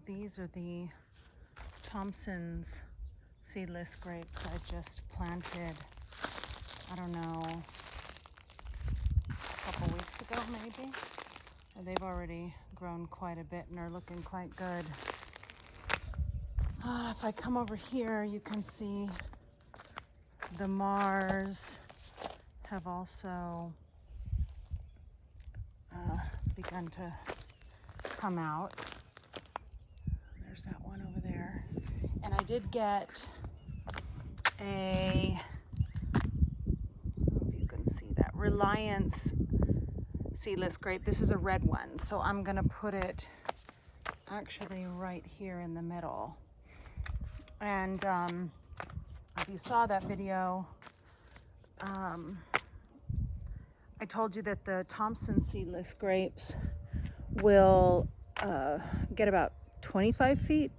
These are the Thompson's seedless grapes I just planted, I don't know, a couple weeks ago maybe. And they've already grown quite a bit and are looking quite good. If I come over here, you can see the Mars have also begun to come out. There's that one over there. And I did get I don't know if you can see that, Reliance seedless grape. This is a red one, so I'm gonna put it actually right here in the middle. And if you saw that video, I told you that the Thompson seedless grapes will get about 25 feet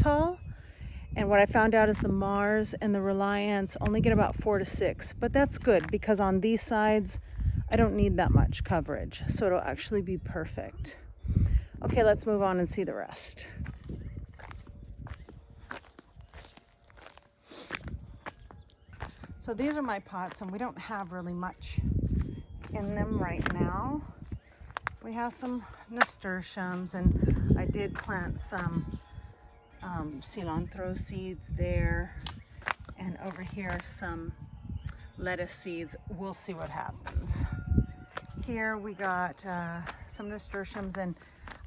tall. And what I found out is the Mars and the Reliance only get about 4 to 6. But that's good because on these sides, I don't need that much coverage. So it'll actually be perfect. Okay, let's move on and see the rest. So these are my pots, and we don't have really much in them right now. We have some nasturtiums, and I did plant some cilantro seeds there, and over here some lettuce seeds. We'll see what happens. Here we got some nasturtiums, and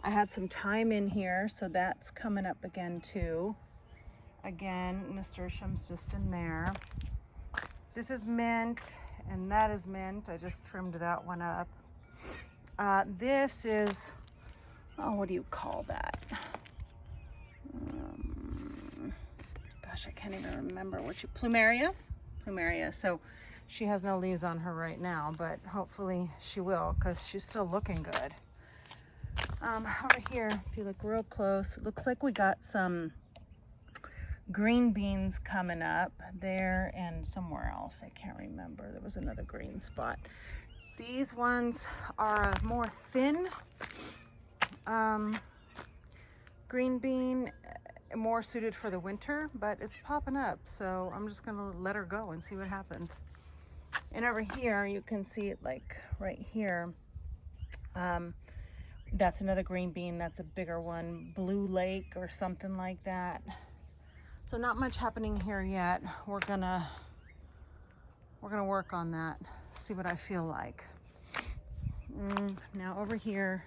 I had some thyme in here, so that's coming up again too. Again, nasturtiums just in there. This is mint, and that is mint. I just trimmed that one up. This is, oh, what do you call that? Gosh, I can't even remember Plumeria. So she has no leaves on her right now, but hopefully she will, because she's still looking good. Over here, if you look real close, it looks like we got some green beans coming up there and somewhere else. I can't remember. There was another green spot. These ones are a more thin green bean, more suited for the winter, but it's popping up, so I'm just gonna let her go and see what happens. And over here you can see it, like right here, that's another green bean. That's a bigger one, Blue Lake or something like that. So not much happening here yet. We're gonna work on that, see what I feel like. Now over here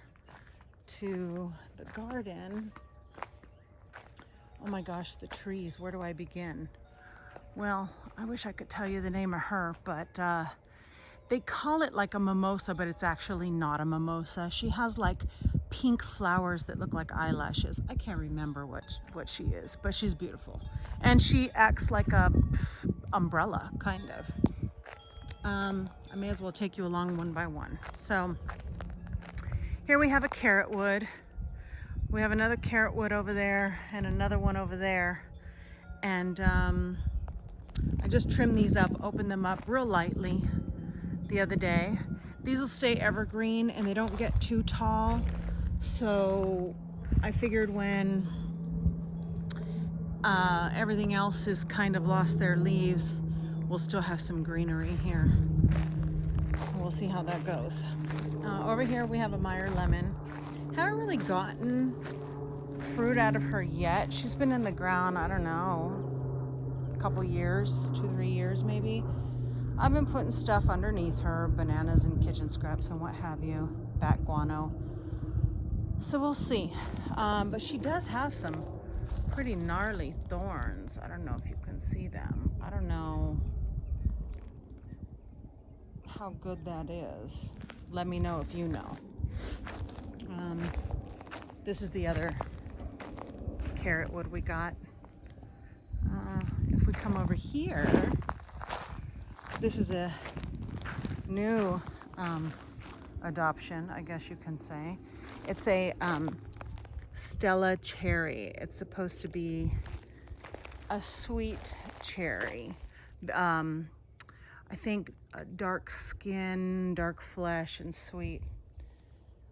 to the garden. Oh my gosh, the trees, where do I begin? Well, I wish I could tell you the name of her, but they call it like a mimosa, but it's actually not a mimosa. She has like pink flowers that look like eyelashes. I can't remember what she is, but she's beautiful. And she acts like a umbrella, kind of. I may as well take you along one by one. So here we have a carrot wood. We have another carrot wood over there and another one over there. And I just trimmed these up, opened them up real lightly the other day. These will stay evergreen and they don't get too tall. So I figured when everything else is kind of lost their leaves, we'll still have some greenery here. We'll see how that goes. Over here we have a Meyer Lemon. Haven't really gotten fruit out of her yet. She's been in the ground, I don't know, a couple years, 2-3 years maybe. I've been putting stuff underneath her, bananas and kitchen scraps and what have you, bat guano. So we'll see. But she does have some pretty gnarly thorns. I don't know if you can see them. I don't know how good that is. Let me know if you know. This is the other carrot wood we got. If we come over here, this is a new adoption, I guess you can say. It's a Stella cherry. It's supposed to be a sweet cherry. I think dark skin, dark flesh, and sweet.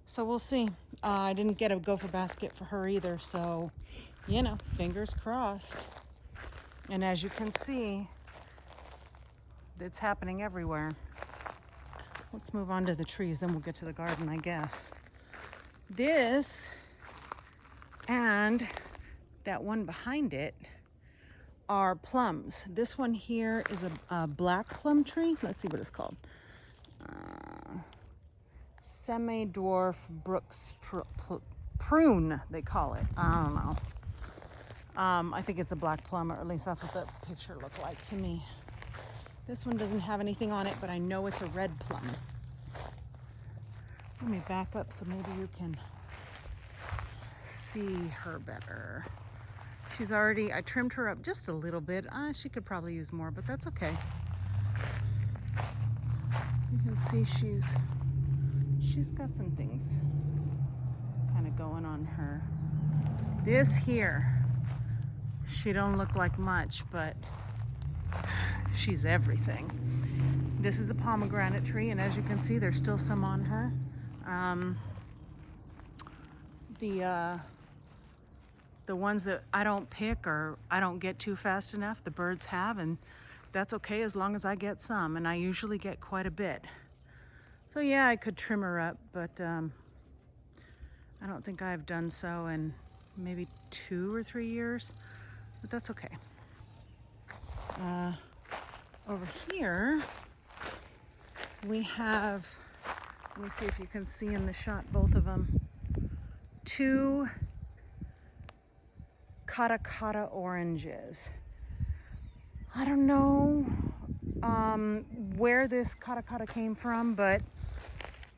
So we'll see. I didn't get a gopher basket for her either, so, you know, fingers crossed. And as you can see, it's happening everywhere. Let's move on to the trees, then we'll get to the garden, I guess. This and that one behind it are plums. This one here is a black plum tree. Let's see what it's called. Semi-dwarf Brooks prune, they call it. I don't know. I think it's a black plum, or at least that's what the picture looked like to me. This one doesn't have anything on it, but I know it's a red plum. Let me back up so maybe you can see her better. She's already, I trimmed her up just a little bit. She could probably use more, but that's okay. You can see she's got some things kind of going on her. This here, she don't look like much, but she's everything. This is a pomegranate tree, and as you can see, there's still some on her. The ones that I don't pick or I don't get too fast enough, the birds have, and that's okay as long as I get some, and I usually get quite a bit. So yeah, I could trim her up, but I don't think I've done so in maybe 2 or 3 years, but that's okay. Over here, we have, let me see if you can see in the shot, both of them, 2 Karakata Oranges. I don't know where this Karakata came from, but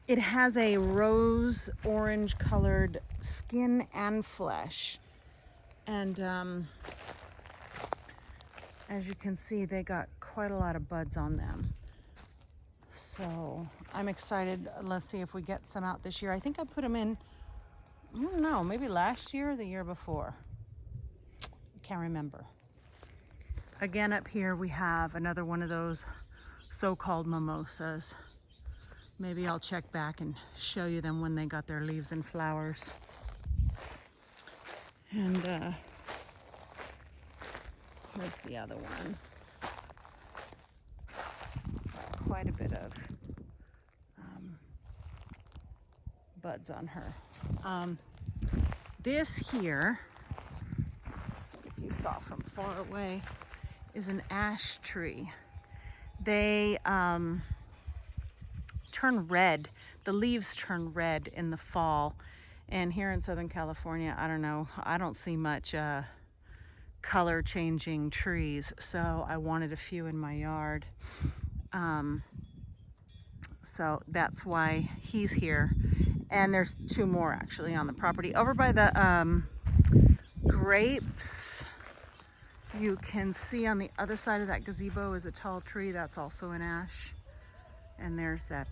it has a rose orange colored skin and flesh. And as you can see, they got quite a lot of buds on them. So I'm excited. Let's see if we get some out this year. I think I put them in, I don't know, maybe last year or the year before. Can't remember. Again, up here we have another one of those so-called mimosas. Maybe I'll check back and show you them when they got their leaves and flowers. And here's the other one. Quite a bit of buds on her. This here, if you saw from far away, is an ash tree. They turn red. The leaves turn red in the fall. And here in Southern California, I don't know, I don't see much color changing trees. So I wanted a few in my yard. So that's why he's here. And there's 2 more actually on the property. Over by the grapes, you can see on the other side of that gazebo is a tall tree. That's also an ash. And there's that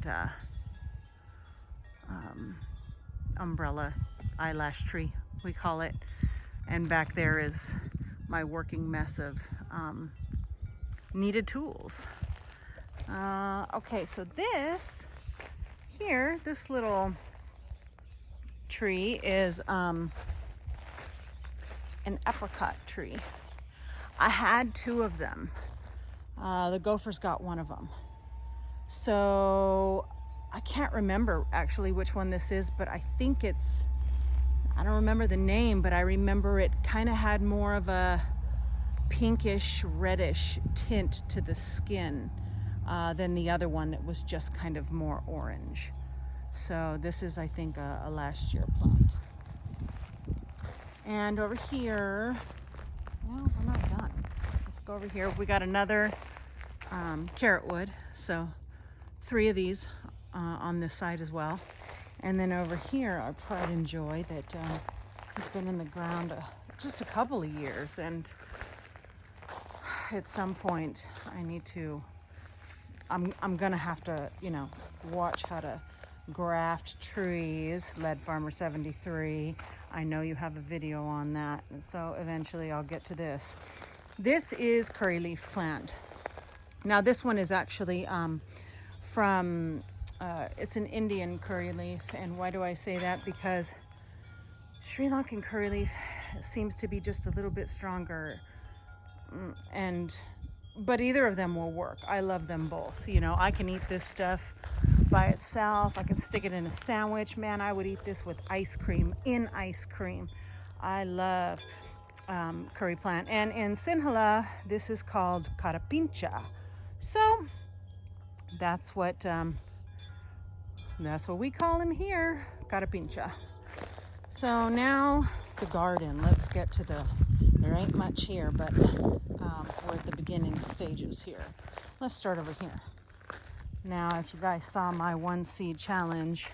umbrella eyelash tree, we call it. And back there is my working mess of needed tools. Okay, so this here, this little tree is an apricot tree. I had 2 of them. The gophers got one of them. So I can't remember actually which one this is, but I think it's, I don't remember the name, but I remember it kind of had more of a pinkish reddish tint to the skin than the other one that was just kind of more orange. So this is, I think, a last year plant. And over here, well, we're not done. Let's go over here. We got another carrot wood. So 3 of these on this side as well. And then over here, our pride and joy that has been in the ground just a couple of years. And at some point, I need to, I'm gonna have to, you know, watch how to graft trees. Lead Farmer 73. I know you have a video on that. And so eventually I'll get to this. This is curry leaf plant. Now this one is actually from, it's an Indian curry leaf. And why do I say that? Because Sri Lankan curry leaf seems to be just a little bit stronger, but either of them will work. I love them both. You know, I can eat this stuff by itself. I can stick it in a sandwich. Man, I would eat this with ice cream, in ice cream. I love curry plant. And in Sinhala, this is called karapincha. So that's what we call him here, karapincha. So now the garden. Let's get to there ain't much here, but we're at the beginning stages here. Let's start over here. Now, if you guys saw my 1 seed challenge,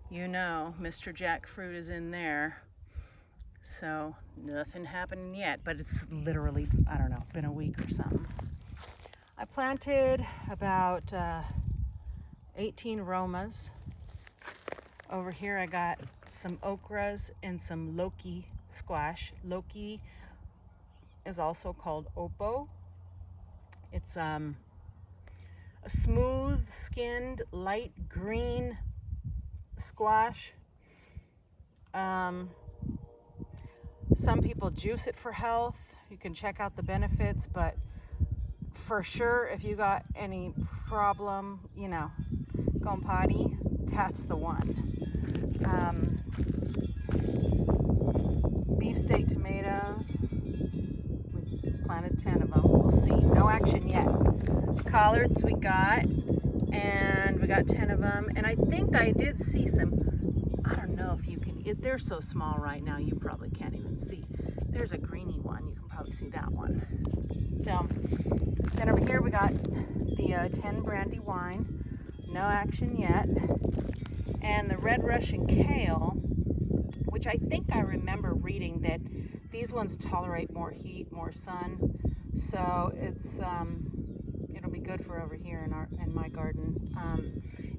you know Mr. Jackfruit is in there. So nothing happening yet, but it's literally, I don't know, been a week or something. I planted about 18 Romas. Over here I got some okras and some Loki squash. Loki is also called opo. It's a smooth-skinned, light green squash. Some people juice it for health. You can check out the benefits, but for sure, if you got any problem, you know, going potty, that's the one. Beefsteak tomatoes. We planted 10 of them. We'll see. No action yet. Collards we got, and we got 10 of them. And I think I did see some, I don't know if you can, they're so small right now, you probably can't even see. There's a greeny one. You can probably see that one. So, then over here we got the 10 brandy wine. No action yet. And the red Russian kale, which I think I remember reading that these ones tolerate more heat, more sun. So it's it'll be good for over here in my garden.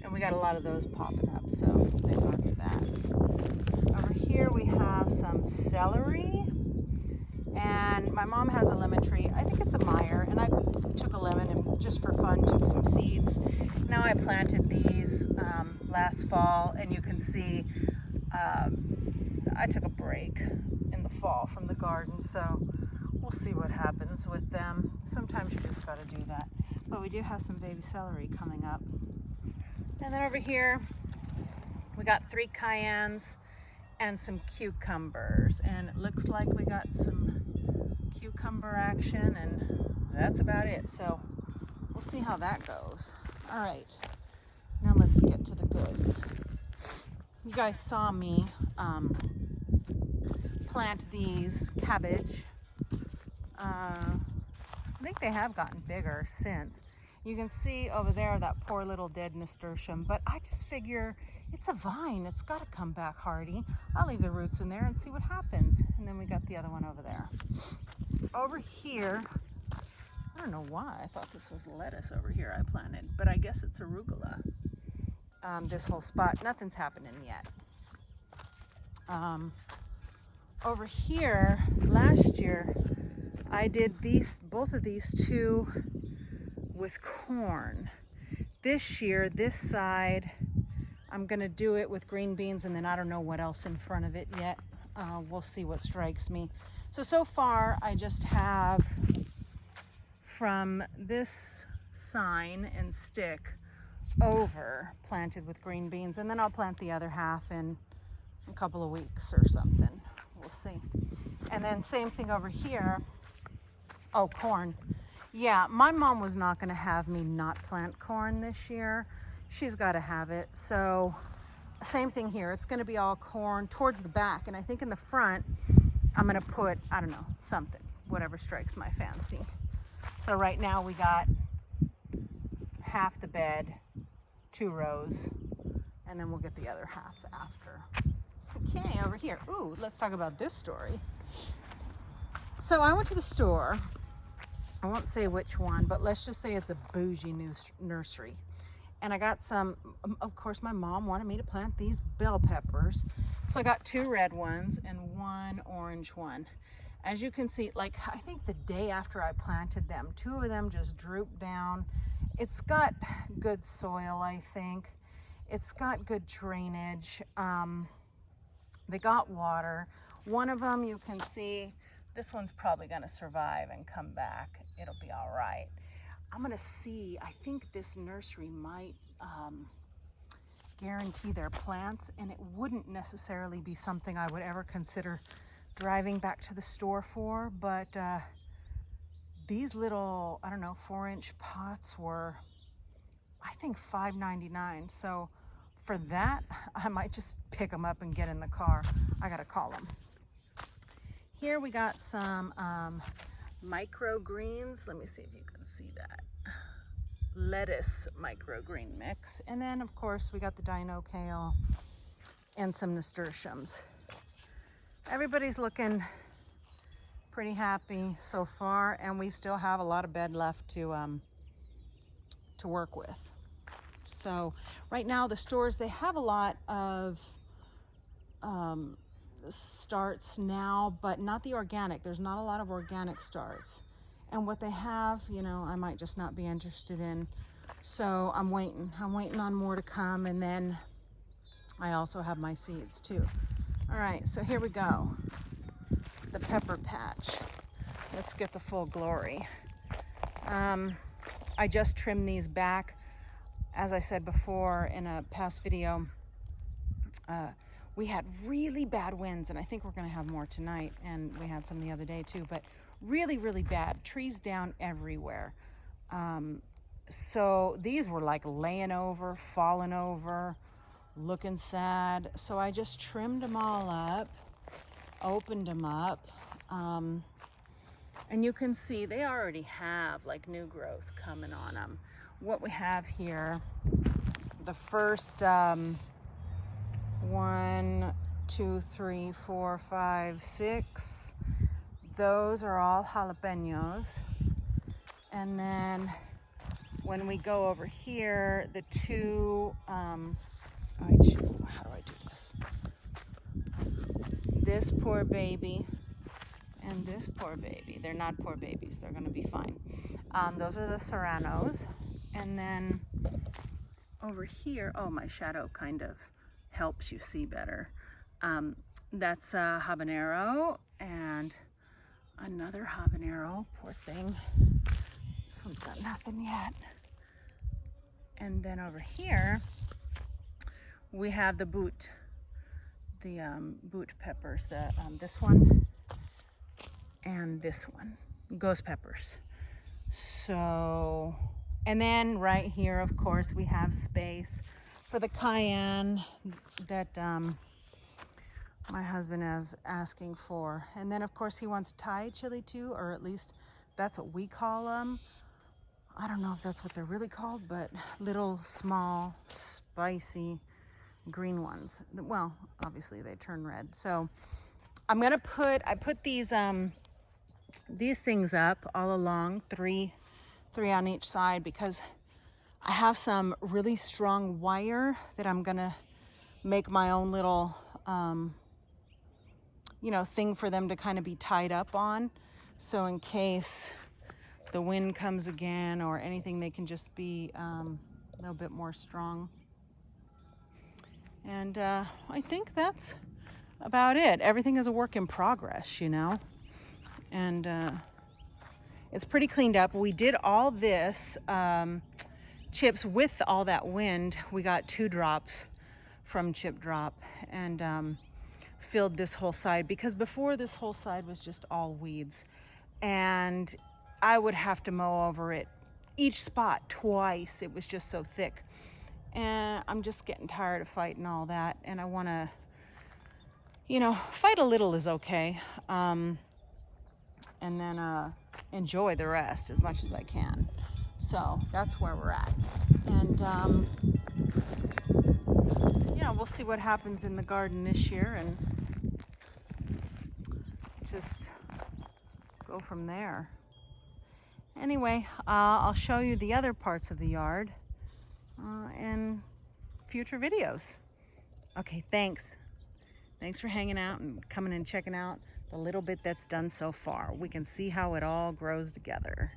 And we got a lot of those popping up, so thank God for that. Over here we have some celery. And my mom has a lemon tree. I think it's a Meyer, and I took a lemon and just for fun took some seeds. Now I planted these last fall, and you can see I took a break in the fall from the garden, so we'll see what happens with them. Sometimes you just got to do that. But we do have some baby celery coming up. And then over here we got 3 cayennes and some cucumbers, and it looks like we got some cucumber action, and that's about it. So we'll see how that goes. All right, now let's get to the goods. You guys saw me plant these cabbage. I think they have gotten bigger since. You can see over there that poor little dead nasturtium, but I just figure it's a vine. It's got to come back hardy. I'll leave the roots in there and see what happens. And then we got the other one over there. Over here, I don't know why I thought this was lettuce over here I planted, but I guess it's arugula. This whole spot, nothing's happening yet. Over here, last year, I did both of these 2 with corn. This year, this side, I'm gonna do it with green beans, and then I don't know what else in front of it yet. We'll see what strikes me. So far, I just have from this sign and stick over planted with green beans, and then I'll plant the other half in a couple of weeks or something. We'll see. And then same thing over here. Oh, corn. Yeah, my mom was not going to have me not plant corn this year. She's got to have it. So same thing here. It's going to be all corn towards the back, and I think in the front I'm going to put, I don't know, something, whatever strikes my fancy. So right now we got half the bed, 2 rows, and then we'll get the other half after. Okay, over here. Ooh, let's talk about this story. So I went to the store. I won't say which one, but let's just say it's a bougie nursery. And I got some, of course, my mom wanted me to plant these bell peppers. So I got 2 red ones and 1 orange one. As you can see, like, I think the day after I planted them, 2 of them just drooped down. It's got good soil, I think. It's got good drainage. They got water. One of them, you can see, this one's probably gonna survive and come back. It'll be all right. I'm gonna see, I think this nursery might guarantee their plants, and it wouldn't necessarily be something I would ever consider driving back to the store for, but these little, I don't know, 4-inch pots were, I think, $5.99. So for that, I might just pick them up and get in the car. I gotta call them. Here we got some microgreens. Let me see if you can see that. Lettuce microgreen mix. And then of course we got the Dino Kale and some nasturtiums. Everybody's looking pretty happy so far, and we still have a lot of bed left to work with. So right now the stores, they have a lot of starts now, but not the organic. There's not a lot of organic starts, and what they have, you know, I might just not be interested in. So I'm waiting on more to come, and then I also have my seeds too. All right, so here we go. The pepper patch. Let's get the full glory. I just trimmed these back. As I said before in a past video, we had really bad winds, and I think we're gonna have more tonight, and we had some the other day too, but really, really bad. Trees down everywhere. So these were like laying over, falling over, looking sad. So I just trimmed them all up, opened them up, and you can see they already have like new growth coming on them. What we have here, the first 1, 2, 3, 4, 5, 6, those are all jalapenos. And then when we go over here, the two, how do I do this? This poor baby and this poor baby. They're not poor babies, they're gonna be fine. Those are the serranos. And then over here, oh, my shadow kind of helps you see better. That's a habanero and another habanero, poor thing. This one's got nothing yet. And then over here, we have the boot peppers, this one and this one, ghost peppers. So, and then right here, of course, we have space for the cayenne that my husband is asking for. And then of course he wants Thai chili too, or at least that's what we call them. I don't know if that's what they're really called, but little small spicy green ones. Well, obviously they turn red. So I'm gonna I put these things up all along, three on each side, because I have some really strong wire that I'm gonna make my own little you know, thing for them to kind of be tied up on. So in case the wind comes again or anything, they can just be a little bit more strong. And I think that's about it. Everything is a work in progress, you know, and it's pretty cleaned up. We did all this chips with all that wind. We got 2 drops from Chip Drop and filled this whole side, because before this whole side was just all weeds, and I would have to mow over it each spot twice. It was just so thick, and I'm just getting tired of fighting all that, and I want to, you know, fight a little is okay, and then enjoy the rest as much as I can. So that's where we're at, and yeah, we'll see what happens in the garden this year and just go from there. Anyway, I'll show you the other parts of the yard in future videos. Okay, thanks. Thanks for hanging out and coming and checking out the little bit that's done so far. We can see how it all grows together.